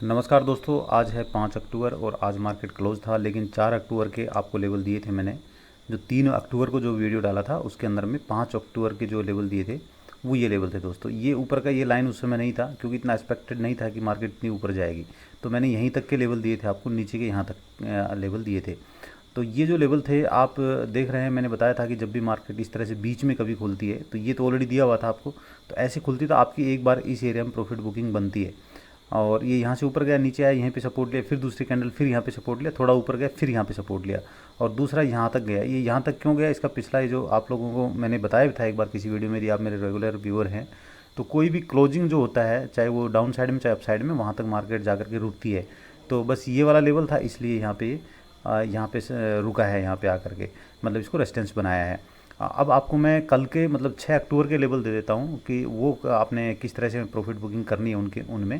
नमस्कार दोस्तों, आज है 5 अक्टूबर और आज मार्केट क्लोज था, लेकिन 4 अक्टूबर के आपको लेवल दिए थे मैंने। जो 3 अक्टूबर को जो वीडियो डाला था उसके अंदर में 5 अक्टूबर के जो लेवल दिए थे वो ये लेवल थे दोस्तों। ये ऊपर का ये लाइन उस समय नहीं था क्योंकि इतना एक्सपेक्टेड नहीं था कि मार्केट इतनी ऊपर जाएगी, तो मैंने यहीं तक के लेवल दिए थे आपको, नीचे के यहाँ तक लेवल दिए थे। तो ये जो लेवल थे आप देख रहे हैं, मैंने बताया था कि जब भी मार्केट इस तरह से बीच में कभी खुलती है तो ये तो ऑलरेडी दिया हुआ था आपको, तो ऐसे खुलती तो आपकी एक बार इस एरिया में प्रॉफिट बुकिंग बनती है। और ये यहाँ से ऊपर गया, नीचे आया, यहीं पे सपोर्ट लिया, फिर दूसरी कैंडल फिर यहाँ पे सपोर्ट लिया, थोड़ा ऊपर गया, फिर यहाँ पे सपोर्ट लिया और दूसरा यहाँ तक गया। ये यहाँ तक क्यों गया, इसका पिछला ये जो आप लोगों को मैंने बताया भी था एक बार किसी वीडियो में, यदि आप मेरे रेगुलर व्यूअर हैं तो कोई भी क्लोजिंग जो होता है, चाहे वो डाउन साइड में चाहे अप साइड में, वहाँ तक मार्केट जा के रुकती है। तो बस ये वाला लेवल था, इसलिए यहाँ पे रुका है, यहाँ पे आकर के मतलब इसको रेजिस्टेंस बनाया है। अब आपको मैं कल के मतलब 6 अक्टूबर के लेवल दे देता हूँ कि वो आपने किस तरह से प्रॉफिट बुकिंग करनी है उनमें।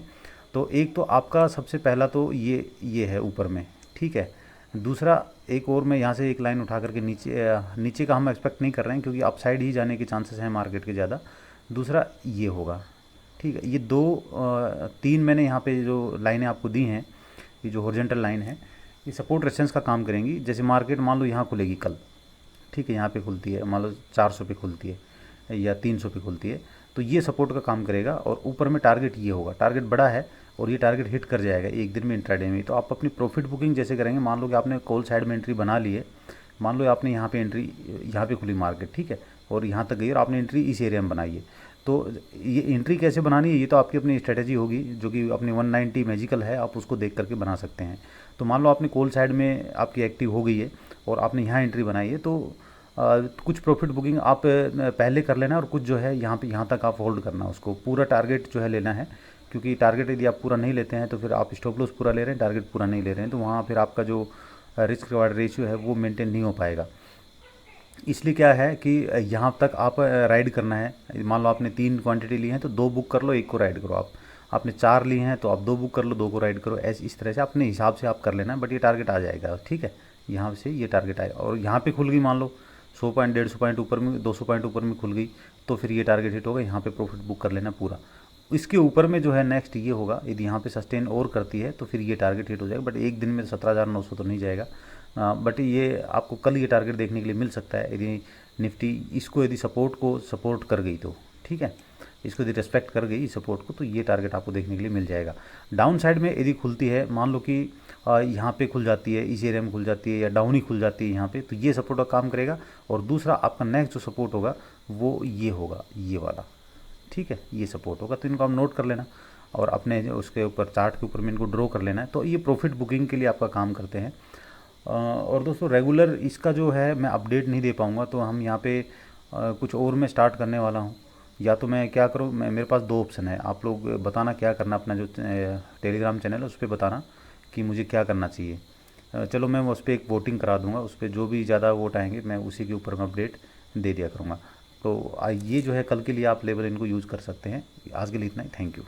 तो एक तो आपका सबसे पहला तो ये है ऊपर में, ठीक है। दूसरा एक और मैं यहाँ से एक लाइन उठा करके नीचे का हम एक्सपेक्ट नहीं कर रहे हैं क्योंकि अपसाइड ही जाने के चांसेस हैं मार्केट के ज़्यादा। दूसरा ये होगा, ठीक है। ये तीन मैंने यहाँ पे जो लाइनें आपको दी हैं, ये जो हॉरिजॉन्टल लाइन है, ये सपोर्ट रेजिस्टेंस का काम करेंगी। जैसे मार्केट मान लो यहाँ खुलेगी कल, ठीक है, यहाँ पे खुलती है, मान लो 400 पे खुलती है या 300 पे खुलती है, तो ये सपोर्ट का काम करेगा। और ऊपर में टारगेट ये होगा, टारगेट बड़ा है और ये टारगेट हिट कर जाएगा एक दिन में, इंट्राडे में। तो आप अपनी प्रॉफिट बुकिंग जैसे करेंगे, मान लो कि आपने कॉल साइड में एंट्री बना ली है, मान लो आपने यहाँ पे एंट्री, यहाँ पे खुली मार्केट, ठीक है, और यहाँ तक गई और आपने एंट्री इस एरिया में बनाई है। तो ये एंट्री कैसे बनानी है, ये तो आपकी अपनी स्ट्रेटेजी होगी, जो कि अपनी 190 मैजिकल है, आप उसको देख करके बना सकते हैं। तो मान लो आपने कॉल साइड में आपकी एक्टिव हो गई है और आपने यहाँ एंट्री बनाई है, तो कुछ प्रॉफिट बुकिंग आप पहले कर लेना और कुछ जो है यहाँ तक आप होल्ड करना, उसको पूरा टारगेट जो है लेना है। क्योंकि टारगेट यदि आप पूरा नहीं लेते हैं तो फिर आप स्टॉप लॉस पूरा ले रहे हैं, टारगेट पूरा नहीं ले रहे हैं, तो वहाँ फिर आपका जो रिस्क रिवार्ड रेशियो है वो मेंटेन नहीं हो पाएगा। इसलिए क्या है कि यहाँ तक आप राइड करना है। मान लो आपने 3 क्वांटिटी ली है तो 2 बुक कर लो, 1 को राइड करो। आपने 4 ली हैं तो आप 2 बुक कर लो, 2 को राइड करो। ऐसे इस तरह से अपने हिसाब से आप कर लेना है, बट ये टारगेट आ जाएगा, ठीक है। यहाँ से ये टारगेट आएगा और यहाँ पे खुल गई, मान लो 100 पॉइंट 150 पॉइंट ऊपर में, 200 पॉइंट ऊपर में खुल गई, तो फिर ये टारगेट हिट होगा, यहाँ पे प्रॉफिट बुक कर लेना पूरा। इसके ऊपर में जो है नेक्स्ट ये होगा, यदि यहाँ पे सस्टेन और करती है तो फिर ये टारगेट हिट हो जाएगा, बट एक दिन में 17,900 तो नहीं जाएगा। बट ये आपको कल ये टारगेट देखने के लिए मिल सकता है, यदि निफ्टी इसको यदि सपोर्ट कर गई तो, ठीक है, इसको यदि रेस्पेक्ट कर गई सपोर्ट को, तो ये टारगेट आपको देखने के लिए मिल जाएगा। डाउन साइड में यदि खुलती है, मान लो कि यहाँ पे खुल जाती है, इस एरिया में खुल जाती है या डाउन ही खुल जाती है यहाँ पे, तो ये सपोर्ट का काम करेगा। और दूसरा आपका नेक्स्ट जो सपोर्ट होगा वो ये होगा, ये वाला, ठीक है, ये सपोर्ट होगा। तो इनको आप नोट कर लेना और अपने उसके ऊपर चार्ट के ऊपर में इनको ड्रॉ कर लेना है। तो ये प्रॉफिट बुकिंग के लिए आपका काम करते हैं। और दोस्तों रेगुलर इसका जो है मैं अपडेट नहीं दे पाऊँगा, तो हम यहाँ पे कुछ और मैं स्टार्ट करने वाला हूँ। या तो मैं क्या करूँ, मेरे पास 2 ऑप्शन है, आप लोग बताना क्या करना। अपना जो टेलीग्राम चैनल है उस पर बताना कि मुझे क्या करना चाहिए। चलो मैं उस पर एक वोटिंग करा दूंगा, उस पर जो भी ज़्यादा वोट आएंगे मैं उसी के ऊपर मैं अपडेट दे दिया करूँगा। तो ये जो है कल के लिए आप लेवल इनको यूज़ कर सकते हैं। आज के लिए इतना ही, थैंक यू।